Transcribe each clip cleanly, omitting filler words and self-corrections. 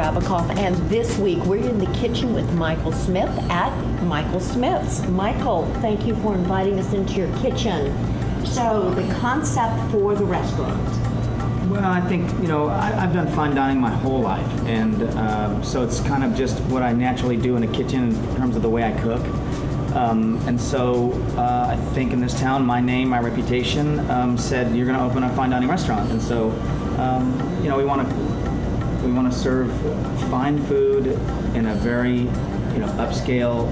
Rabikoff, and this week we're in the kitchen with Michael Smith at Michael Smith's. Michael, thank you for inviting us into your kitchen. So, the concept for the restaurant. Well, I think, I've done fine dining my whole life, and so it's kind of just what I naturally do in a kitchen in terms of the way I cook. And so I think in this town, my name, my reputation said you're going to open a fine dining restaurant, and so we want to serve fine food in a very upscale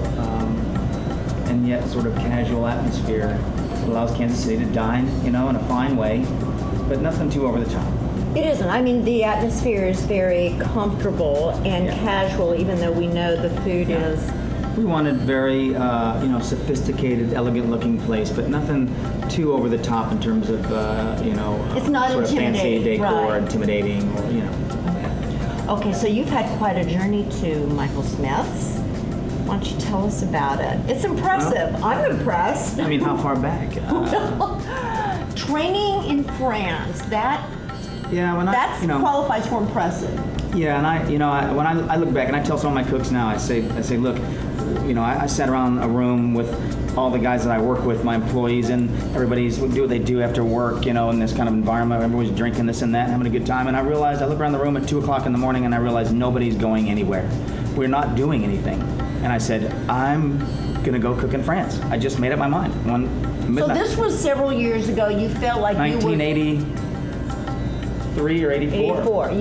and yet sort of casual atmosphere. It allows Kansas City to dine, in a fine way, but nothing too over the top. It isn't. I mean, the atmosphere is very comfortable and casual, even though we know the food is. We wanted very, sophisticated, elegant-looking place, but nothing too over the top in terms of, it's not sort of fancy decor, right. intimidating, or. Okay, so you've had quite a journey to Michael Smith's. Why don't you tell us about it? It's impressive. Well, I'm impressed. I mean, how far back? Training in France. That qualifies for impressive. Yeah, and when I look back and I tell some of my cooks now, I say, look, I sat around a room with all the guys that I work with, my employees, and everybody's do what they do after work, in this kind of environment. Everybody's drinking this and that, having a good time. And I look around the room at 2 o'clock in the morning, and I realized nobody's going anywhere. We're not doing anything. And I said, I'm going to go cook in France. I just made up my mind. So this was several years ago. You felt like 1983 or 84. 84.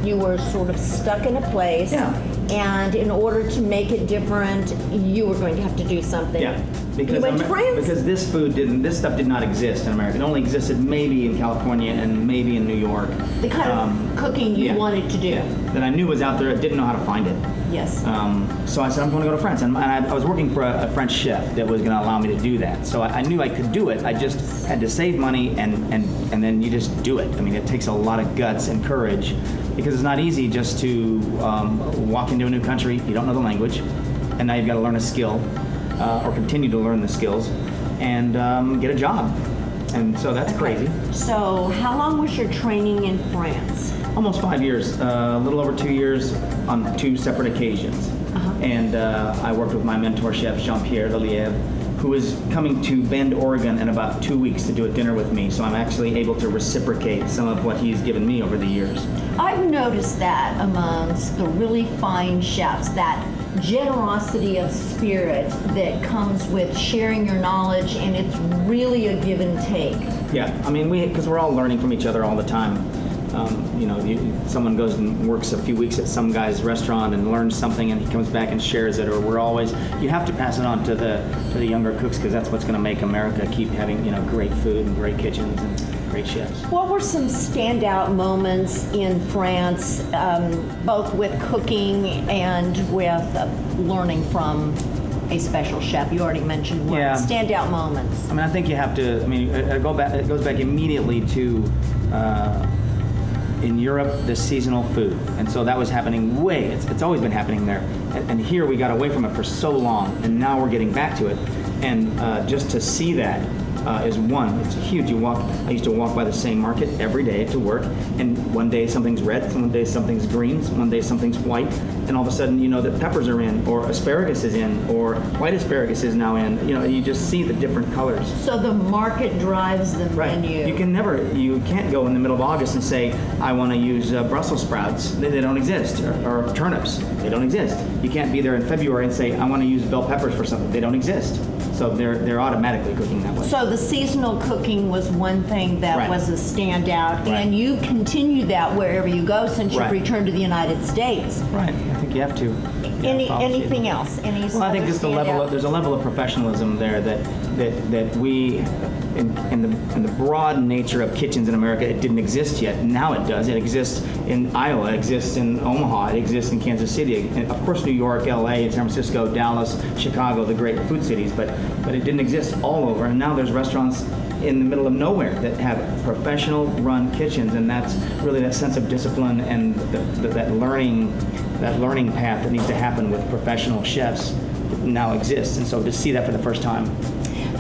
You were sort of stuck in a place. Yeah. And in order to make it different, you were going to have to do something. Yeah. Because you went to France? Because this stuff did not exist in America. It only existed maybe in California and maybe in New York. The kind of cooking you wanted to do. Yeah. That I knew was out there. I didn't know how to find it. Yes. So I said, I'm going to go to France. And I was working for a French chef that was going to allow me to do that. So I knew I could do it. I just had to save money, and then you just do it. I mean, it takes a lot of guts and courage, because it's not easy just to walk into a new country. You don't know the language, and now you've got to learn a skill, or continue to learn the skills, and get a job. And so that's crazy. So how long was your training in France? Almost 5 years, a little over 2 years on 2 separate occasions. And I worked with my mentor chef, Jean-Pierre Lelièvre, who is coming to Bend, Oregon in about 2 weeks to do a dinner with me. So I'm actually able to reciprocate some of what he's given me over the years. I've noticed that amongst the really fine chefs, that generosity of spirit that comes with sharing your knowledge, and it's really a give and take. Yeah, I mean, because we're all learning from each other all the time. Someone goes and works a few weeks at some guy's restaurant and learns something, and he comes back and shares it. Or you have to pass it on to the younger cooks, because that's what's going to make America keep having great food and great kitchens and great chefs. What were some standout moments in France, both with cooking and with learning from a special chef? You already mentioned one. Standout moments. I mean, I think you have to. I mean, it goes back immediately to. In Europe, the seasonal food, and so that was happening it's always been happening there, and here we got away from it for so long, and now we're getting back to it, and just to see that is it's huge. I used to walk by the same market every day to work, and one day something's red, one day something's green, one day something's white, and all of a sudden that peppers are in, or asparagus is in, or white asparagus is now in. You just see the different colors. So the market drives the menu. You can't go in the middle of August and say, I want to use Brussels sprouts. They don't exist, or turnips. They don't exist. You can't be there in February and say, I want to use bell peppers for something. They don't exist. So they're automatically cooking that way. So the seasonal cooking was one thing that was a standout, and you continue that wherever you go since you've returned to the United States. Right. I think you have to. Anything else? Well, I think just there's a level of professionalism there that we, in the broad nature of kitchens in America, it didn't exist yet. Now it does. It exists in Iowa. It exists in Omaha. It exists in Kansas City. And of course, New York, L.A., San Francisco, Dallas, Chicago, the great food cities. But it didn't exist all over. And now there's restaurants in the middle of nowhere that have professional run kitchens, and that's really that sense of discipline and that learning path that needs to happen with professional chefs now exists. And so to see that for the first time.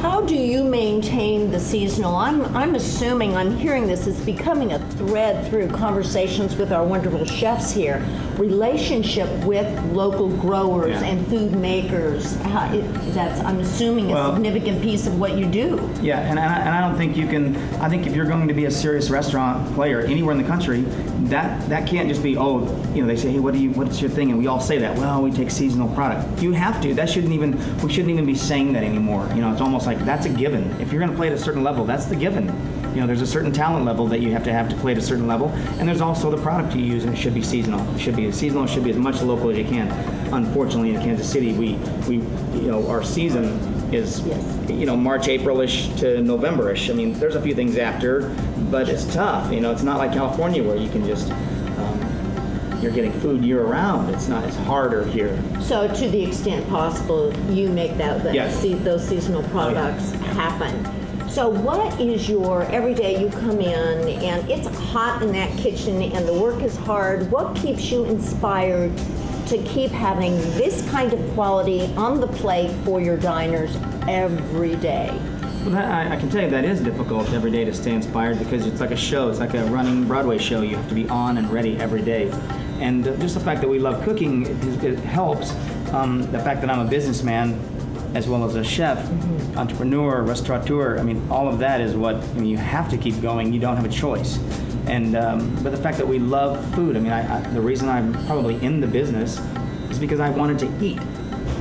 How do you maintain the seasonal? I'm assuming, I'm hearing this, it's becoming a thread through conversations with our wonderful chefs here. Relationship with local growers and food makers. That's, I'm assuming, a significant piece of what you do. Yeah, and I don't think you can, I think if you're going to be a serious restaurant player anywhere in the country, that can't just be, they say, hey, what's your thing? And we all say that, well, we take seasonal product. You have to. We shouldn't even be saying that anymore. It's almost like that's a given. If you're going to play at a certain level, that's the given. There's a certain talent level that you have to play at a certain level, and there's also the product you use, and it should be seasonal. It should be seasonal. It should be as much local as you can. Unfortunately, in Kansas City, we our season is March, April-ish to November-ish. I mean, there's a few things after, but it's tough. It's not like California where you can just you're getting food year-round. It's harder here. So to the extent possible, you make those seasonal products happen. So what is your, every day you come in and it's hot in that kitchen and the work is hard, what keeps you inspired to keep having this kind of quality on the plate for your diners every day? Well, I can tell you that is difficult every day to stay inspired because it's like a show. It's like a running Broadway show. You have to be on and ready every day. And just the fact that we love cooking, it helps. The fact that I'm a businessman as well as a chef, entrepreneur, restaurateur, I mean, all of that is you have to keep going. You don't have a choice. And but the fact that we love food, the reason I'm probably in the business is because I wanted to eat.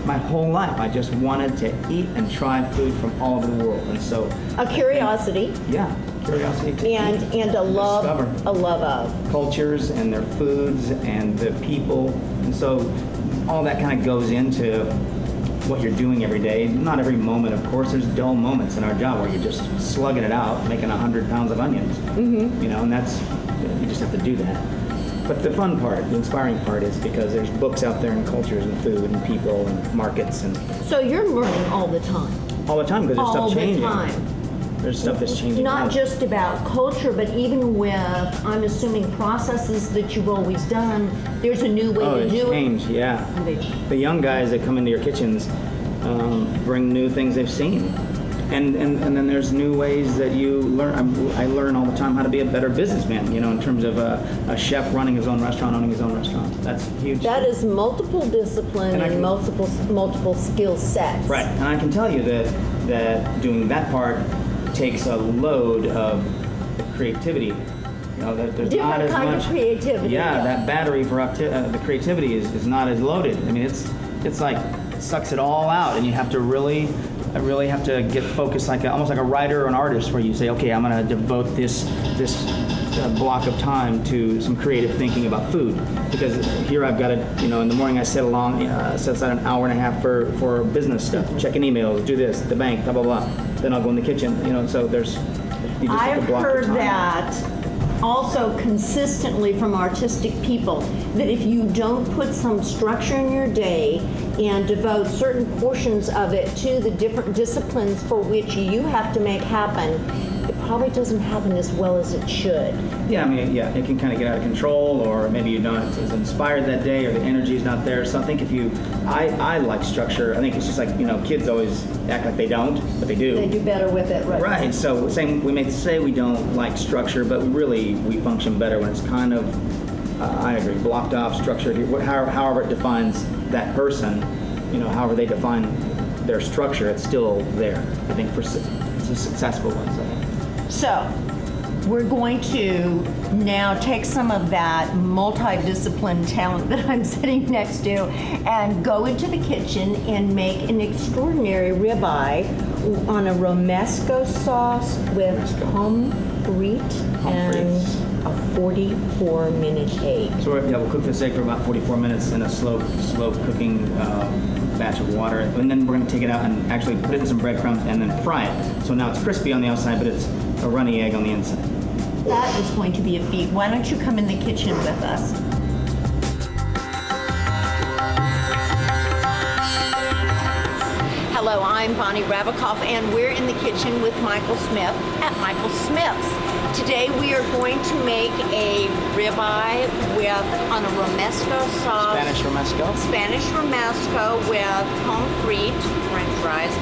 My whole life, I just wanted to eat and try food from all over the world, and so a curiosity. Curiosity to and eat, and a love of cultures and their foods and the people, and so all that kind of goes into what you're doing every day. Not every moment, of course. There's dull moments in our job where you're just slugging it out, making 100 pounds of onions. And that's you just have to do that. But the fun part, the inspiring part, is because there's books out there and cultures and food and people and markets and. So you're learning all the time. All the time because there's stuff changing. All the time. There's stuff that's changing. Not just about culture, but even with, I'm assuming, processes that you've always done. There's a new way to do change, it. Yeah. The young guys that come into your kitchens bring new things they've seen. And then there's new ways that you learn. I learn all the time how to be a better businessman, in terms of a chef running his own restaurant, owning his own restaurant. That's huge. That is multiple discipline and multiple skill sets. Right. And I can tell you that doing that part takes a load of creativity. There's Different not as kind much of creativity. Yeah, that battery for the creativity is not as loaded. It's like it sucks it all out, and you have to really have to get focused, almost like a writer or an artist, where you say, okay, I'm going to devote this block of time to some creative thinking about food, because here I've got to, in the morning I set aside an hour and a half for business stuff, checking emails, do this, the bank, blah blah blah. Then I'll go in the kitchen, so there's. You just have I've to block heard your time. that also consistently from artistic people, that if you don't put some structure in your day and devote certain portions of it to the different disciplines for which you have to make happen, it probably doesn't happen as well as it should. Yeah, it can kind of get out of control, or maybe you're not as inspired that day, or the energy is not there. So I think I like structure. I think it's just like, kids always act like they don't, but they do. They do better with it, right? Right, so we may say we don't like structure, but we function better when it's kind of, I agree, blocked off, structured, however it defines that person, however they define their structure, it's still there, I think, for it's a successful one. So, we're going to now take some of that multidiscipline talent that I'm sitting next to and go into the kitchen and make an extraordinary ribeye on a romesco sauce with pomme frite and a 44-minute egg. So we'll cook this egg for about 44 minutes in a slow cooking batch of water, and then we're going to take it out and actually put it in some breadcrumbs and then fry it. So now it's crispy on the outside, but it's a runny egg on the inside. That is going to be a feat. Why don't you come in the kitchen with us? Hello, I'm Bonnie Rabikoff, and we're in the kitchen with Michael Smith at Michael Smith's. Today we are going to make a ribeye on a romesco sauce. Spanish romesco with pomme frite, French fries,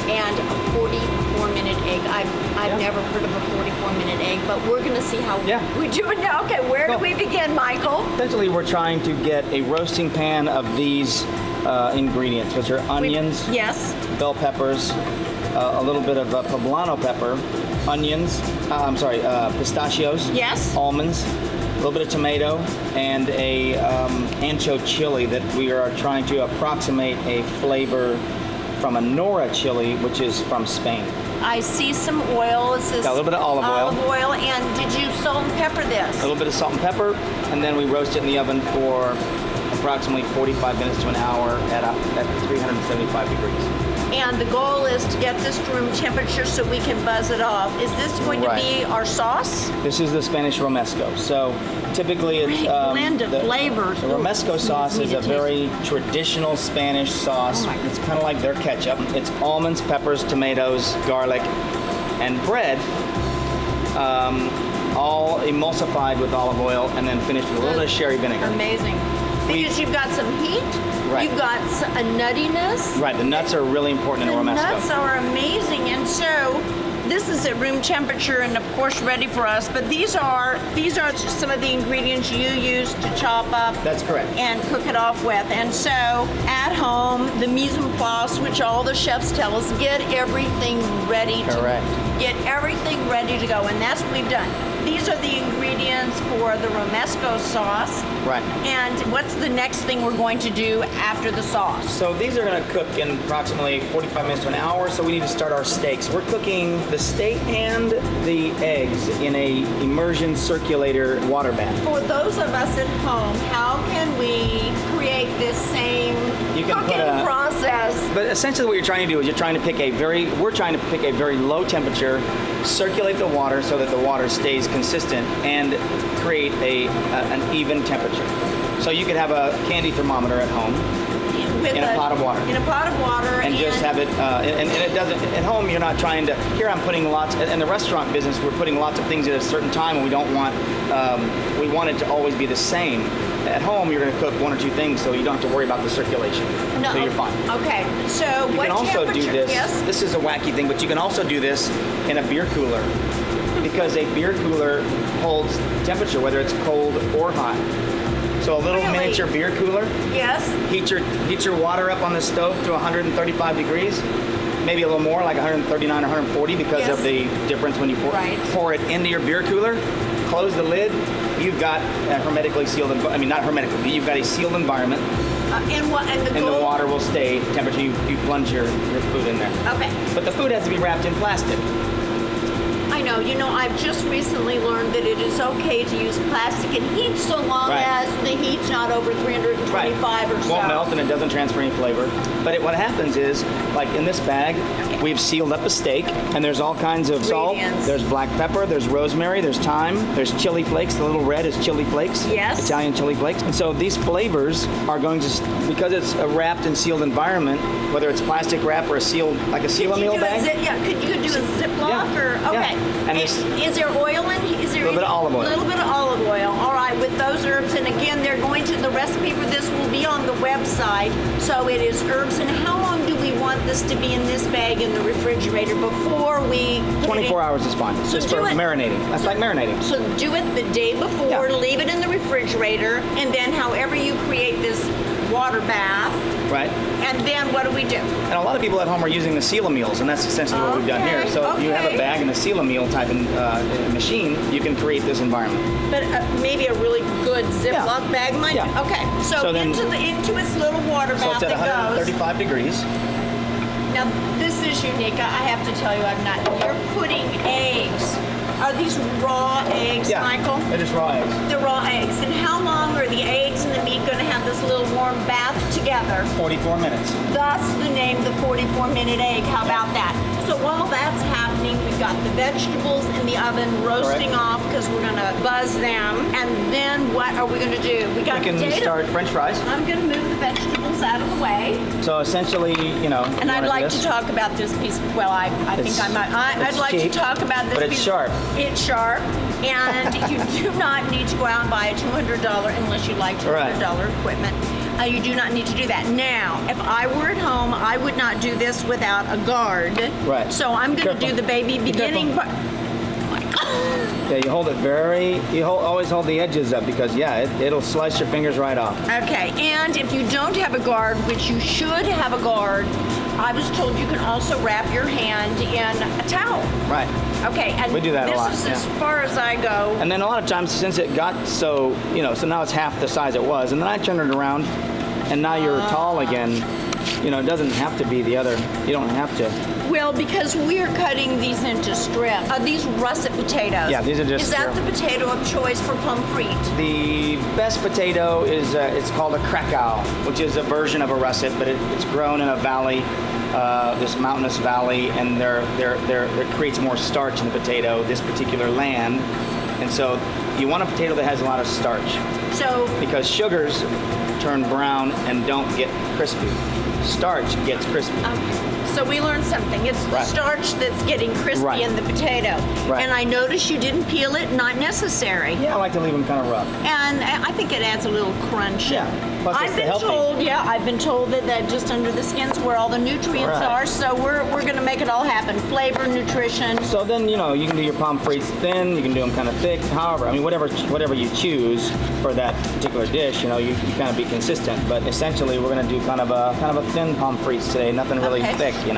and a 44-minute egg. I've never heard of a 44-minute egg, but we're going to see how we do it now. Okay, where do we begin, Michael? Essentially, we're trying to get a roasting pan of these ingredients, which are onions, bell peppers, a little bit of poblano pepper, onions, pistachios, almonds, a little bit of tomato, and a ancho chili that we are trying to approximate a flavor from a Nora chili, which is from Spain. I see some oil. Is this got a little bit of olive oil. Olive oil, and did you salt and pepper this? A little bit of salt and pepper, and then we roast it in the oven for approximately 45 minutes to an hour at 375 degrees. And the goal is to get this to room temperature so we can buzz it off. Is this going to be our sauce? This is the Spanish romesco. So typically it's blend of flavors. The romesco sauce is a very traditional Spanish sauce. It's kind of like their ketchup. It's almonds, peppers, tomatoes, garlic, and bread, all emulsified with olive oil and then finished with a little bit of sherry vinegar. Amazing. Because you've got some heat, you've got a nuttiness. Right, the nuts are really important in a romesco. The nuts are amazing, and so this is at room temperature and of course ready for us, but these are just some of the ingredients you use to chop up. That's correct. And cook it off with. And so at home, the mise en place, which all the chefs tell us, get everything ready get everything ready to go, and that's what we've done. These are the ingredients for the romesco sauce. Right. And what's the next thing we're going to do after the sauce? So these are going to cook in approximately 45 minutes to an hour, so we need to start our steaks. We're cooking the steak and the eggs in a immersion circulator water bath. For those of us at home, how can we create this same cooking process? But essentially what you're trying to do is we're trying to pick a very low temperature, circulate the water so that the water stays consistent, and create an even temperature. So you could have a candy thermometer at home in a pot of water. In a pot of water. And just have it, and it doesn't, at home you're not trying to, here I'm putting lots, in the restaurant business we're putting lots of things at a certain time and we don't want, we want it to always be the same. At home you're going to cook one or two things so you don't have to worry about the circulation. No, so you're fine. Okay, so you can also do this, this is a wacky thing, but you can also do this in a beer cooler because a beer cooler holds temperature whether it's cold or hot. So a little miniature beer cooler. Yes. Heat your water up on the stove to 135 degrees, maybe a little more, like 139 or 140 because of the difference when you pour it into your beer cooler. Close the lid. You've got a hermetically sealed. Not hermetically, but you've got a sealed environment. And the water will stay temperature. You plunge your food in there. Okay. But the food has to be wrapped in plastic. I know. You know, I've just recently learned that it is okay to use plastic and heat so long as the heat's not over 325 or so. It won't melt and it doesn't transfer any flavor. But what happens is, like in this bag, we've sealed up a steak, and there's all kinds of salt. There's black pepper, there's rosemary, there's thyme, there's chili flakes. The little red is chili flakes. Yes. Italian chili flakes. And so these flavors are going to, because it's a wrapped and sealed environment, whether it's plastic wrap or a sealed, like a seal-a-meal bag. You could do a Ziploc or, okay. Yeah. And is there oil in? Is there a little bit of olive oil? A little bit of olive oil. All right, with those herbs, and again, the recipe for this will be on the website. So it is herbs. And how long do we want this to be in this bag in the refrigerator before we? 24 hours is fine. So just for marinating. That's like marinating. So do it the day before. Leave it in the refrigerator, and then however you create this water bath. Right. And then what do we do? And a lot of people at home are using the seal-a-meals, and that's essentially what we've done here. So if you have a bag and a seal-a-meal type of machine, you can create this environment. But maybe a really good Ziploc bag might. Yeah. Okay. So then, into its little water bath so it's at 135 degrees. Now this is unique. I have to tell you, you're putting eggs. Are these raw eggs, Michael? They're just raw eggs. They're raw eggs. And how long are the eggs and the meat going to have this little warm bath together? 44 minutes. Thus the name, the 44-minute egg. How about that? So while that's happening, we've got the vegetables in the oven roasting off because we're going to buzz them. And then what are we going to do? We can start French fries. I'm going to move the vegetables out of the way. So essentially, And I'd like to talk about this piece. Well, I'd like to talk about this. But it's sharp. It's sharp, and you do not need to go out and buy a $200 unless you like $200 equipment. You do not need to do that. Now, if I were at home, I would not do this without a guard. Right. So I'm going to do the baby beginning part. Yeah, you hold it always hold the edges up because, yeah, it'll slice your fingers right off. Okay, and if you don't have a guard, which you should have a guard, I was told you can also wrap your hand in a towel. Right. Okay, and we do that a lot. This is as far as I go. And then a lot of times, since it got so, so now it's half the size it was, and then I turn it around, and now you're tall again. It doesn't have to be the other. You don't have to. Well, because we're cutting these into strips. These russet potatoes. Yeah, these are just. Is that the potato of choice for pommes frites? The best potato is it's called a Krakow, which is a version of a russet, but it's grown in a valley, this mountainous valley, and there creates more starch in the potato. This particular land, and so you want a potato that has a lot of starch. So because sugars turn brown and don't get crispy. Starch gets crispy. So we learned something. It's the starch that's getting crispy in the potato. Right. And I noticed you didn't peel it. Not necessary. Yeah, I like to leave them kind of rough. And I think it adds a little crunch. Yeah. Plus I've been told that just under the skin's where all the nutrients are. So we're going to make it all happen. Flavor, nutrition. So then you can do your pommes frites thin. You can do them kind of thick. However, I mean whatever you choose for that particular dish. You kind of be consistent. But essentially, we're going to do kind of a thin pommes frites today. Nothing really thick. And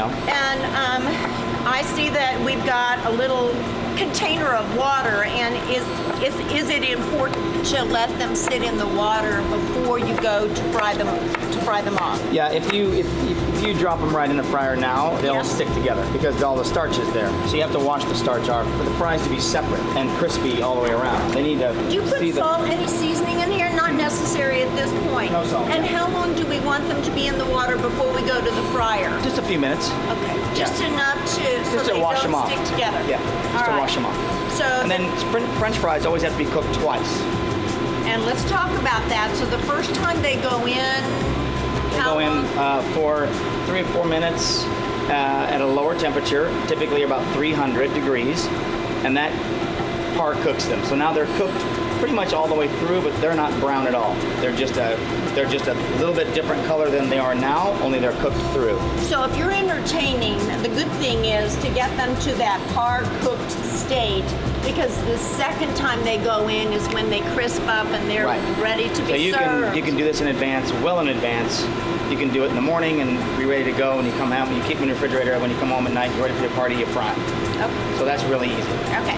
I see that we've got a little container of water, and is it important to let them sit in the water before you go to fry them off? Yeah, if you drop them right in the fryer now, they'll stick together because all the starch is there. So you have to wash the starch off for the fries to be separate and crispy all the way around. They need to. Do you put salt, any seasoning in here? Not necessary at this point. No salt. And how long do we want them to be in the water before we go to the fryer? Just a few minutes. Okay, just enough so they wash don't them off. stick together. Yeah, just to wash them off. So and then French fries always have to be cooked twice. And let's talk about that. So the first time they go in, Go in for 3 or 4 minutes at a lower temperature, typically about 300 degrees, and that part cooks them. So now they're cooked pretty much all the way through, but they're not brown at all. They're just a little bit different color than they are now, only they're cooked through. So if you're entertaining, the good thing is to get them to that par-cooked state, because the second time they go in is when they crisp up and they're ready to be served. You can do this in advance, well in advance. You can do it in the morning and be ready to go when you come home. You keep them in the refrigerator. When you come home at night, you're ready for your party, you fry. Okay. So that's really easy. Okay.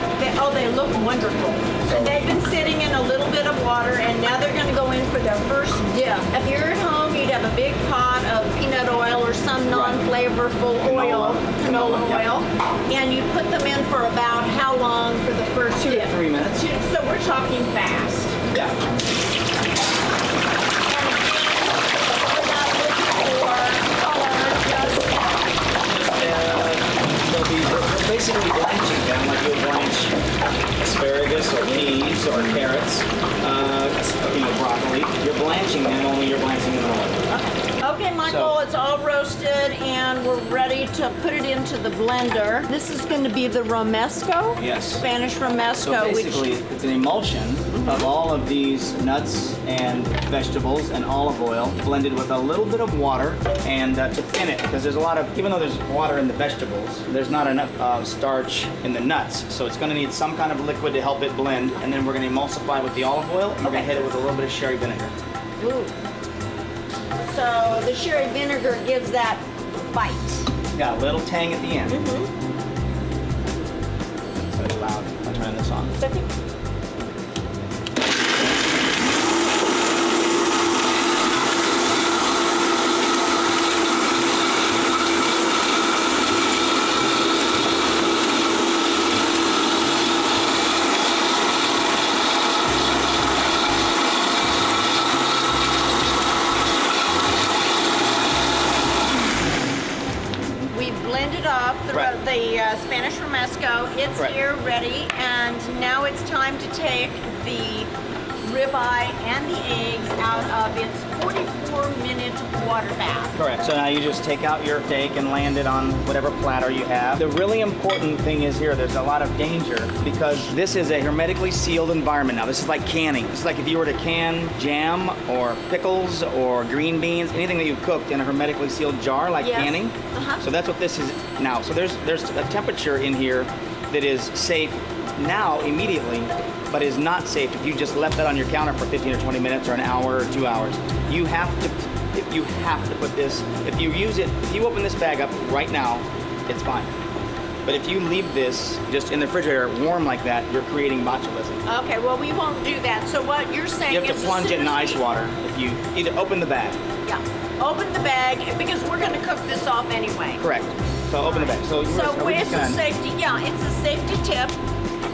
They look wonderful. So they've been sitting in a little bit of water, and now they're going to go in for their first dip. If you're at home, you'd have a big pot of peanut oil or some non-flavorful oil, canola oil, and you put them in for about how long for the first 2 dip? to 3 minutes. So we're talking fast. Yeah. They're basically blanching them like you'll blanch asparagus or peas or carrots, broccoli. You're blanching them only you're blanching them in oil. Okay, Michael, it's all roasted and we're ready to put it into the blender. This is going to be the romesco. Yes. Spanish romesco. So basically, it's an emulsion of all of these nuts and vegetables and olive oil blended with a little bit of water and to thin it, because there's a lot of, even though there's water in the vegetables, there's not enough starch in the nuts. So it's going to need some kind of liquid to help it blend, and then we're going to emulsify with the olive oil, and we're going to hit it with a little bit of sherry vinegar. Ooh. So the sherry vinegar gives that bite. Got a little tang at the end. So it's loud. I'll turn this on. It's okay. The Spanish romesco, it's here, ready, and now it's time to take the ribeye and the eggs out of its 44 4-minute water bath. Correct. So now you just take out your steak and land it on whatever platter you have. The really important thing is here, there's a lot of danger because this is a hermetically sealed environment now. This is like canning. It's like if you were to can jam or pickles or green beans, anything that you've cooked in a hermetically sealed jar like canning. So that's what this is now. So there's a temperature in here that is safe now immediately, but is not safe if you just left that on your counter for 15 or 20 minutes or an hour or 2 hours. You have to put this, if you open this bag up right now, it's fine. But if you leave this just in the refrigerator warm like that, you're creating botulism. Okay, well, we won't do that. So what you're saying is you have to plunge it in ice water. If you either open the bag. Yeah, open the bag because we're going to cook this off anyway. Correct. So open the bag. So it's a safety. Yeah, it's a safety tip.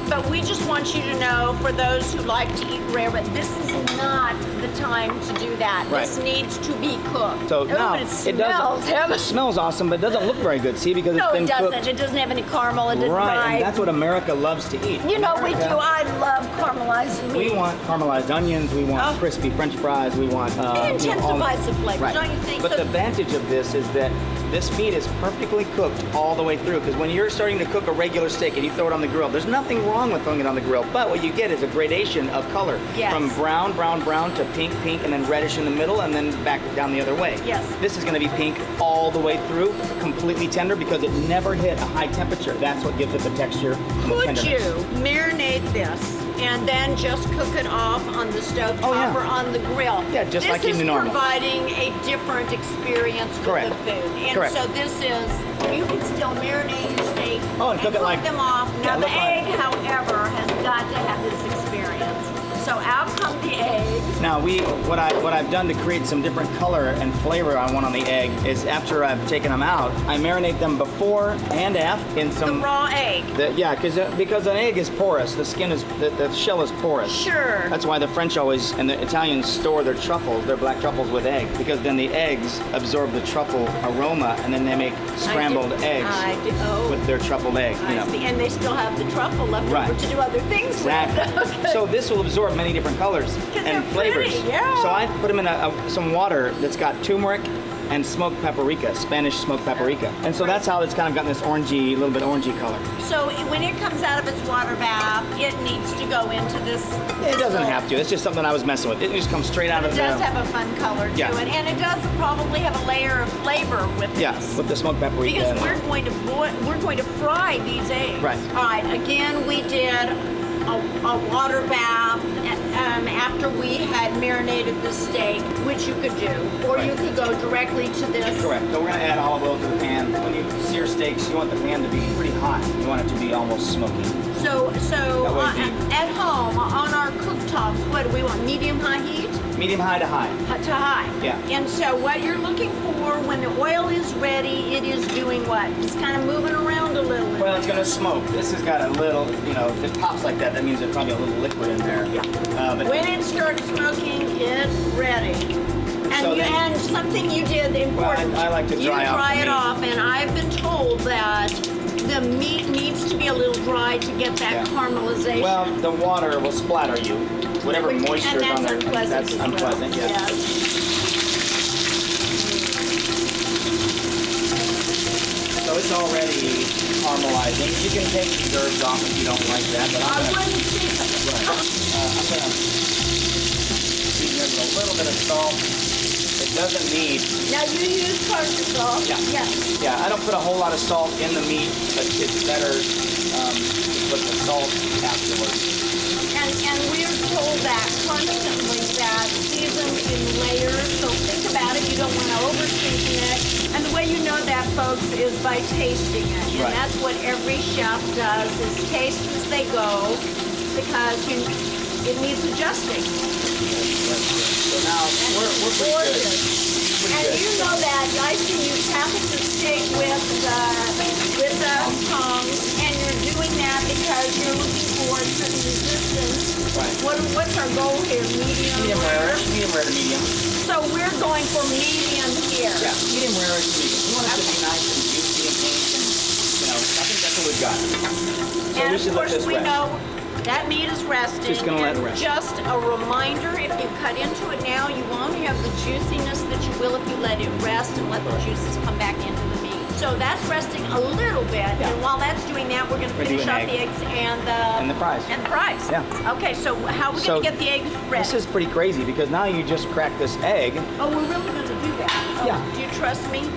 But we just want you to know, for those who like to eat rare, but this is not the time to do that. Right. This needs to be cooked. So now it smells awesome, but it doesn't look very good. See, because it's been cooked. No, it doesn't. It doesn't have any caramel. It doesn't Right, and that's what America loves to eat. You know, we do. I love caramelized meat. We want caramelized onions. We want crispy French fries. We want. It intensifies the flavor, right. don't you think? But the advantage of this is that this meat is perfectly cooked all the way through. Because when you're starting to cook a regular steak and you throw it on the grill, there's nothing wrong with throwing it on the grill. But what you get is a gradation of color. Yes. From brown, brown, brown to pink, pink, and then reddish in the middle, and then back down the other way. Yes. This is going to be pink all the way through, completely tender because it never hit a high temperature. That's what gives it the texture and the Could tenderness. you marinate this and then just cook it off on the stove top or on the grill? Yeah, just like you do normal. This is providing a different experience with the food. And so this is, you can still marinate your steak and cook them off. Now the egg, however, has got to have this experience. So out come the egg. Now what I've done to create some different color and flavor I want on the egg is after I've taken them out, I marinate them before and after in some the raw egg. Because an egg is porous. The skin is the shell is porous. Sure. That's why the French always and the Italians store their truffles, their black truffles with egg, because then the eggs absorb the truffle aroma and then they make scrambled eggs with their truffled egg. And they still have the truffle left over to do other things exactly. with. Okay. So this will absorb many different colors and flavors. So I put them in some water that's got turmeric and smoked paprika, Spanish smoked paprika. And so that's how it's kind of gotten this orangey, little bit orangey color. So when it comes out of its water bath, it needs to go into this. It doesn't have to. It's just something I was messing with. It just comes straight out of the. It does have a fun color to it, and it does probably have a layer of flavor with this. With the smoked paprika. Because we're going to fry these eggs. Right. All right. Again, we did a water bath after we had marinated the steak, which you could do, or you could go directly to this. Correct. So we're going to add olive oil to the pan. When you sear steaks, you want the pan to be pretty hot. You want it to be almost smoky. So at home on our cooktops, what do we want? Medium-high heat? Medium-high to high. To high. Yeah. And so what you're looking for when the oil is ready, it is doing what? It's kind of moving around a little. Well, it's going to smoke. This has got a little, if it pops like that, that means there's probably a little liquid in there. Yeah. When it starts smoking, it's ready. And something you did important. Well, I like to dry you dry it off, and I've been told that the meat needs to be a little dry to get that caramelization. Well, the water will splatter you. Whatever moisture is on there. That's unpleasant, yes. So it's already caramelizing. You can take the herbs off if you don't like that, but I wouldn't see them. I'm going to season it with a little bit of salt. It doesn't need. Now you use kosher salt. Yeah. Yes. Yeah, I don't put a whole lot of salt in the meat, but it's better to put the salt afterwards. And we're told that constantly that season in layers. So think about it. You don't want to over season it. And the way you know that, folks, is by tasting it. And that's what every chef does: is taste as they go, because it needs adjusting. So now we're pretty good. And you know that I see you tapping the steak with the tongs, and you're doing that because you're looking for a certain resistance. Right. What's our goal here? Medium rare? Medium rare to medium. So we're going for medium here. Yeah, medium rare to medium. We want it to be nice and juicy and pink, and I think that's what we've got. So and we should of course let this we rest. know That meat is resting. Just gonna let it rest. Just a reminder, if you cut into it now, you won't have the juiciness that you will if you let it rest and let the juices come back into the meat. So that's resting a little bit, and while that's doing that, we're gonna finish off the eggs and the fries. And the fries. Yeah. Okay, so how are we gonna get the eggs ready? This is pretty crazy because now you just crack this egg. Oh, we're really gonna do that? Oh, Yeah. Do you trust me?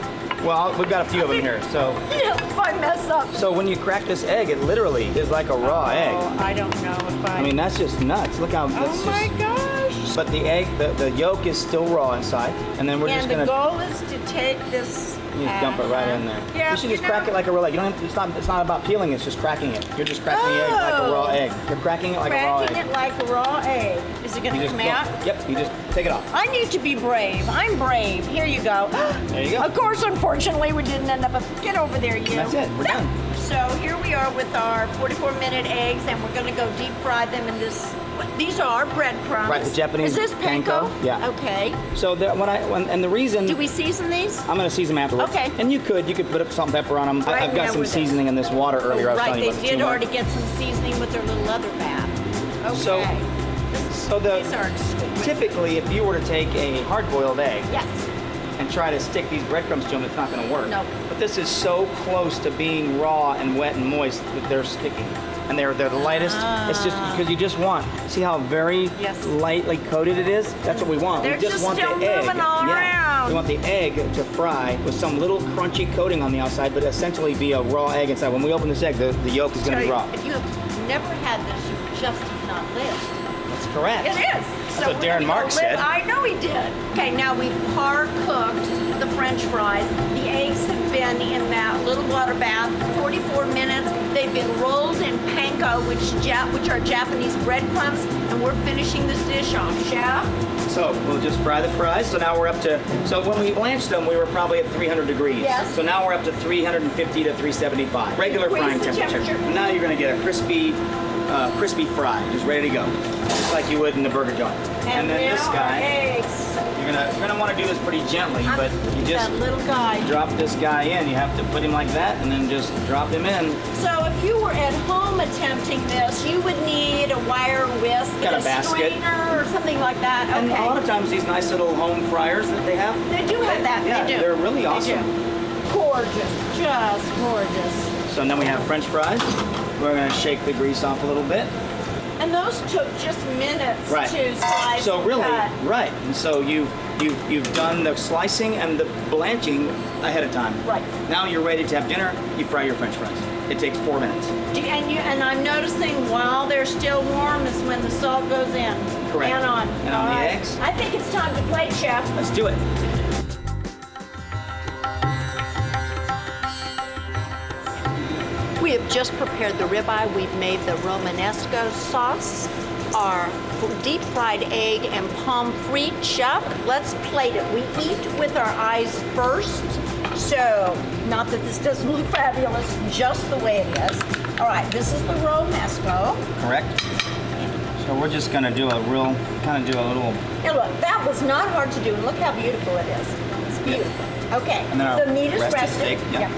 Well, we've got a few of them here, so. Yeah, if I mess up. So when you crack this egg, it literally is like a raw egg. Oh, I don't know if I... I mean, that's just nuts. Look how that's Oh my gosh. But the egg, the yolk is still raw inside, and then we're just gonna. And the goal is to take this. You just dump it right in there. Yeah, you should just crack it like a real egg. You don't have to, it's not about peeling, it's just cracking it. You're just cracking the egg like a raw egg. You're cracking it like a raw egg. Cracking it like a raw egg. Is it going to come out? Yep, you just take it off. I need to be brave. I'm brave. Here you go. There you go. Of course, unfortunately, we didn't end up... Get over there, you. That's it. We're done. So here we are with our 44-minute eggs, and we're going to go deep fry them in this... These are breadcrumbs. Right, the Japanese Is this panko? Yeah. Okay. So and the reason... Do we season these? I'm going to season them afterwards. Okay. And you could put up salt and pepper on them. Right I've got now some we're seasoning in this water earlier. I was Right, telling you they about did turmeric. already get some seasoning with their little other bath. Okay. So These are exquisite. typically, if you were to take a hard-boiled egg Yes. and try to stick these breadcrumbs to them, it's not going to work. Nope. But this is so close to being raw and wet and moist that they're sticking. And they're the lightest. It's just because you just want. See how very lightly coated it is? That's what we want. They're we just want still the egg. moving all around. We want the egg to fry with some little crunchy coating on the outside, but essentially be a raw egg inside. When we open this egg, the yolk is going to be raw. If you have never had this, you just have not lived. That's correct. It is. That's what Darren Marks said. I know he did. Okay, now we've par-cooked the French fries. The eggs have been in that little water bath 44 minutes. They've been rolled in panko, which are Japanese breadcrumbs, and we're finishing this dish off. Chef? So we'll just fry the fries. So now we're up to, so when we blanched them, we were probably at 300 degrees. Yes. So now we're up to 350 to 375. Regular frying temperature. And now you're going to get a crispy fry, just ready to go. Just like you would in the burger joint. And then this guy, eggs. you're gonna want to do this pretty gently, but you just that little guy. drop this guy in. You have to put him like that and then just drop him in. So if you were at home attempting this, you would need a wire whisk, Got a basket. strainer, or something like that. And Okay. a lot of times these nice little home fryers that they have. They do have that. Yeah, they do. they're really awesome. They do. Gorgeous, just gorgeous. So then we have French fries. We're gonna shake the grease off a little bit. And those took just minutes Right. to slice. So and really, cut. right. And so you've done the slicing and the blanching ahead of time. Right. Now you're ready to have dinner. You fry your French fries. It takes 4 minutes. And I'm noticing while they're still warm is when the salt goes in. Correct. And on. And on All the right. eggs. I think it's time to plate, Chef. Let's do it. We have just prepared the ribeye. We've made the Romanesco sauce, our deep fried egg and pomme frite. Chef, let's plate it. We eat with our eyes first. So, not that this doesn't look fabulous, just the way it is. All right, this is the Romesco. Correct. So we're just gonna do a little. And look, that was not hard to do. Look how beautiful it is. It's beautiful. Okay, And then our the meat is rested rested. steak, yeah.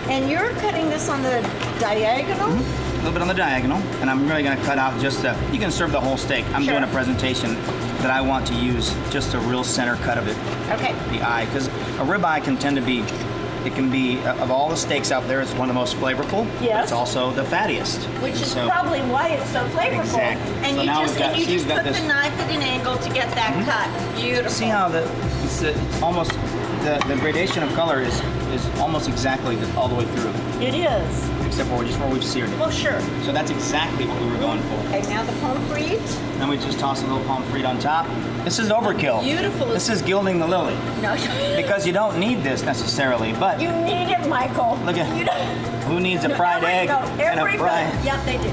And you're cutting this on the diagonal? A little bit on the diagonal, and I'm really gonna cut out just you can serve the whole steak. I'm Sure. doing a presentation that I want to use just a real center cut of it, Okay. the eye, because a ribeye can tend to be, it can be, of all the steaks out there, it's one of the most flavorful. Yes. But it's also the fattiest. Which is So- probably why it's so flavorful. Exactly. And So you now just, we've got- and you see, just we've got put this- the knife at an angle to get that cut. Beautiful. See how it's almost, the gradation of color is almost exactly all the way through, It is. except for just where we've seared it. Well, sure. So that's exactly what we were going for. Okay, now the pomme frite. Then we just toss a little pomme frite on top. This is overkill. Beautiful. This is gilding the lily. No. Because you don't need this necessarily, but You need it, Michael. look at You don't- who needs a fried egg and a Everybody. fry, Yep, they do.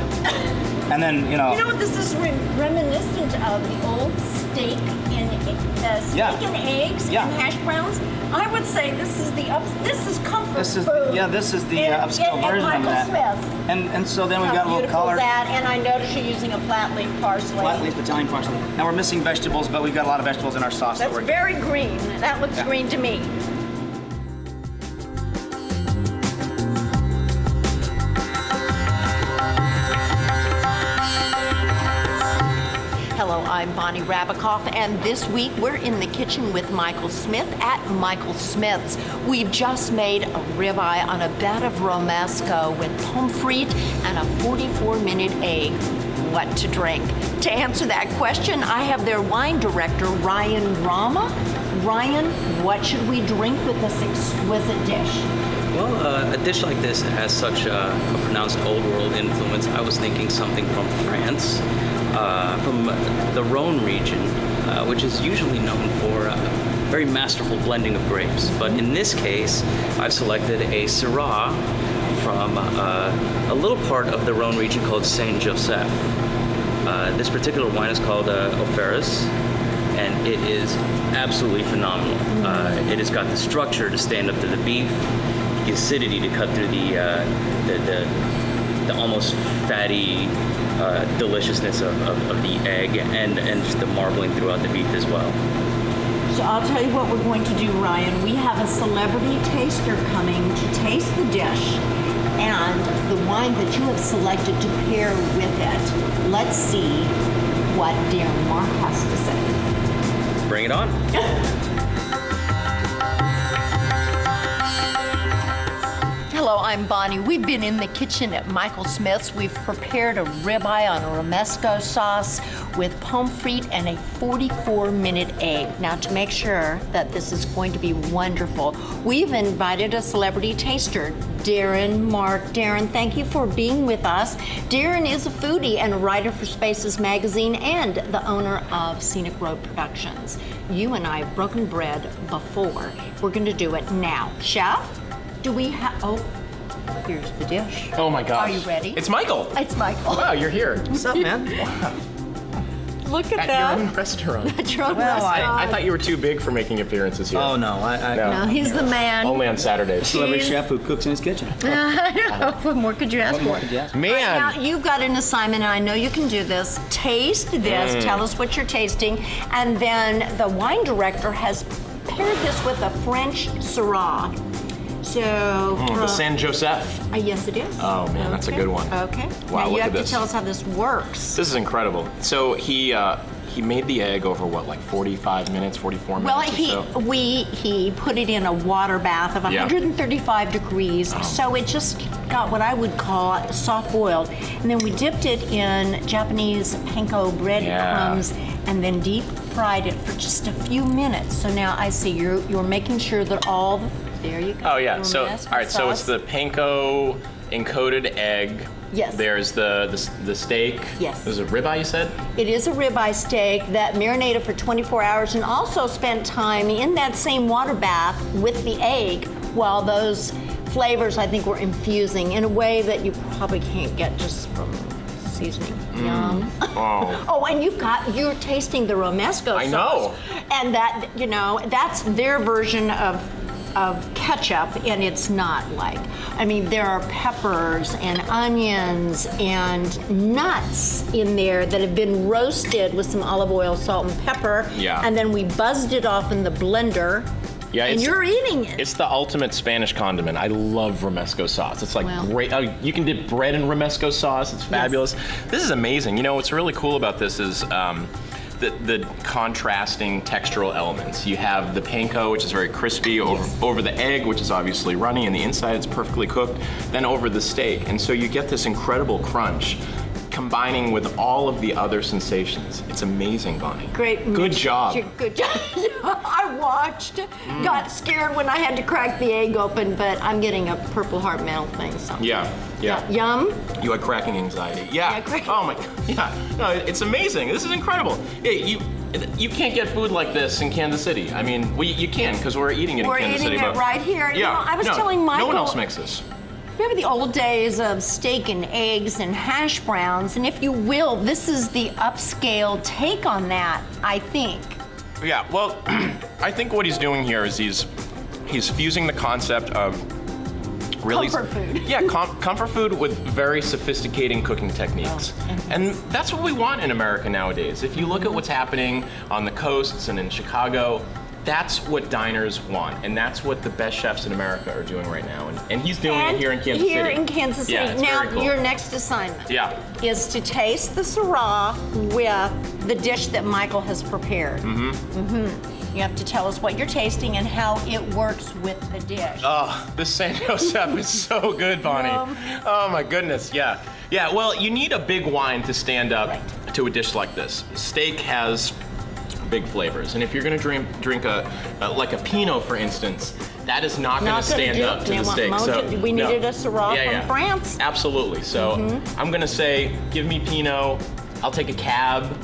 and then You know what this is reminiscent of? The old steak and eggs Yeah. and hash browns. I would say this is this is comfort this is food. this is the in- upscale in version Michael of that. Smith. And so then we How got a little beautiful color. is that? And I notice you're using a flat leaf parsley. Flat leaf Italian parsley. Now we're missing vegetables, but we've got a lot of vegetables in our sauce. That's very green. That looks green to me. I'm Bonnie Rabikoff, and this week we're in the kitchen with Michael Smith at Michael Smith's. We've just made a ribeye on a bed of romesco with pommes frites and a 44-minute egg. What to drink? To answer that question, I have their wine director, Ryan Rama. Ryan, what should we drink with this exquisite dish? Well, a dish like this has such a pronounced old world influence. I was thinking something from France, from the Rhone region, which is usually known for very masterful blending of grapes. But in this case, I've selected a Syrah from a little part of the Rhone region called Saint-Joseph. This particular wine is called Opheras, and it is absolutely phenomenal. It has got the structure to stand up to the beef, the acidity to cut through the almost fatty deliciousness of the egg, and just the marbling throughout the beef as well. So I'll tell you what we're going to do, Ryan. We have a celebrity taster coming to taste the dish and the wine that you have selected to pair with it. Let's see what Darren Mark has to say. Bring it on. Hello, I'm Bonnie. We've been in the kitchen at Michael Smith's. We've prepared a ribeye on a romesco sauce with pommes frites and a 44-minute egg. Now, to make sure that this is going to be wonderful, we've invited a celebrity taster, Darren Mark. Darren, thank you for being with us. Darren is a foodie and a writer for Spaces magazine and the owner of Scenic Road Productions. You and I have broken bread before. We're going to do it now. Chef? Do we have, oh, here's the dish. Oh my gosh. Are you ready? It's Michael. It's Michael. Wow, you're here. What's up, man? Look at At that. your own restaurant. At your own Well, restaurant. I thought you were too big for making appearances here. Oh, no. No, he's the man. Only on Saturdays. Celebrity chef who cooks in his kitchen. What more could you ask What more for? could you ask for? Now, Man. you've got an assignment, and I know you can do this. Taste this. Tell us what you're tasting. And then the wine director has paired this with a French Syrah. So, The San Joseph. yes, it is. Oh, man, that's a good one. Okay. Wow, now you look have at to this. tell us how this works. This is incredible. So he made the egg over what, like 45 minutes, 44 Well, minutes or so? he put it in a water bath of Yeah. 135 degrees, so it just got what I would call soft boiled, and then we dipped it in Japanese panko breadcrumbs, and then deep fried it for just a few minutes. So now I see you're making sure that all the, there you go. Oh yeah. Your So all romesco right. So it's sauce. the panko encoded egg. Yes. There's the steak. Yes. There's a ribeye, you said? It is a ribeye steak that marinated for 24 hours and also spent time in that same water bath with the egg while those flavors, I think, were infusing in a way that you probably can't get just from seasoning. Yum. Oh. And you're tasting the romesco sauce. I know. And that, that's their version of ketchup, and it's not like, I mean, there are peppers and onions and nuts in there that have been roasted with some olive oil, salt, and pepper. Yeah. And then we buzzed it off in the blender. Yeah, and you're eating it. It's the ultimate Spanish condiment. I love romesco sauce. It's like Well. great. Oh, you can dip bread in romesco sauce. It's fabulous. This is amazing. What's really cool about this is the contrasting textural elements. You have the panko, which is very crispy, over the egg, which is obviously runny, and the inside is perfectly cooked, then over the steak. And so you get this incredible crunch combining with all of the other sensations. It's amazing, Bonnie. Great. Good job. Good job. I watched, got scared when I had to crack the egg open, but I'm getting a Purple Heart medal thing. So. Yeah. Yum. You had cracking anxiety. Yeah. cracking. Oh my. Yeah. No, it's amazing. This is incredible. Yeah, you can't get food like this in Kansas City. I mean, you can because we're eating it We're in Kansas eating City. it right here. Yeah. I was telling Michael. No one else makes this. Remember the old days of steak and eggs and hash browns, and if you will, this is the upscale take on that, I think. Yeah. Well, I think what he's doing here is he's fusing the concept of really Comfort food. Yeah, comfort food with very sophisticated cooking techniques. And that's what we want in America nowadays. If you look at what's happening on the coasts and in Chicago, That's what diners want, and that's what the best chefs in America are doing right now. And he's doing it here in Kansas City. Here in Kansas City. Yeah, it's now, very cool. your next assignment Yeah. is to taste the Syrah with the dish that Michael has prepared. You have to tell us what you're tasting and how it works with the dish. Oh, this San Josep is so good, Bonnie. Oh my goodness, yeah. Yeah, well, you need a big wine to stand up to a dish like this. Steak has big flavors, and if you're gonna drink like a Pinot, for instance, that is not gonna stand up to the steak. We needed a Syrah from France. Absolutely, so I'm gonna say, give me Pinot, I'll take a Cab,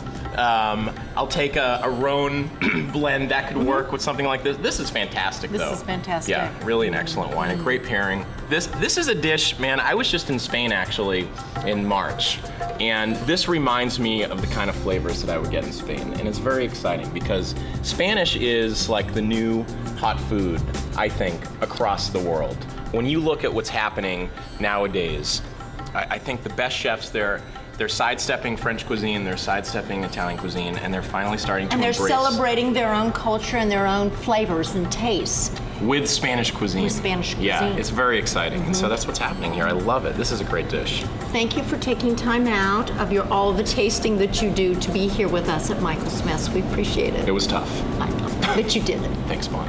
I'll take a Rhone blend. That could work with something like this. This is fantastic, though. This is fantastic. Yeah, really an excellent wine. A great pairing. This is a dish, man. I was just in Spain actually in March, and this reminds me of the kind of flavors that I would get in Spain, and it's very exciting because Spanish is like the new hot food, I think, across the world. When you look at what's happening nowadays, I think the best chefs there. They're sidestepping French cuisine, they're sidestepping Italian cuisine, and they're finally starting to embrace. And they're celebrating their own culture and their own flavors and tastes. With Spanish cuisine. With Spanish cuisine. Yeah, it's very exciting. And so that's what's happening here. I love it. This is a great dish. Thank you for taking time out of all the tasting that you do to be here with us at Michael Smith's. We appreciate it. It was tough. I know, but you did it. Thanks, Mom.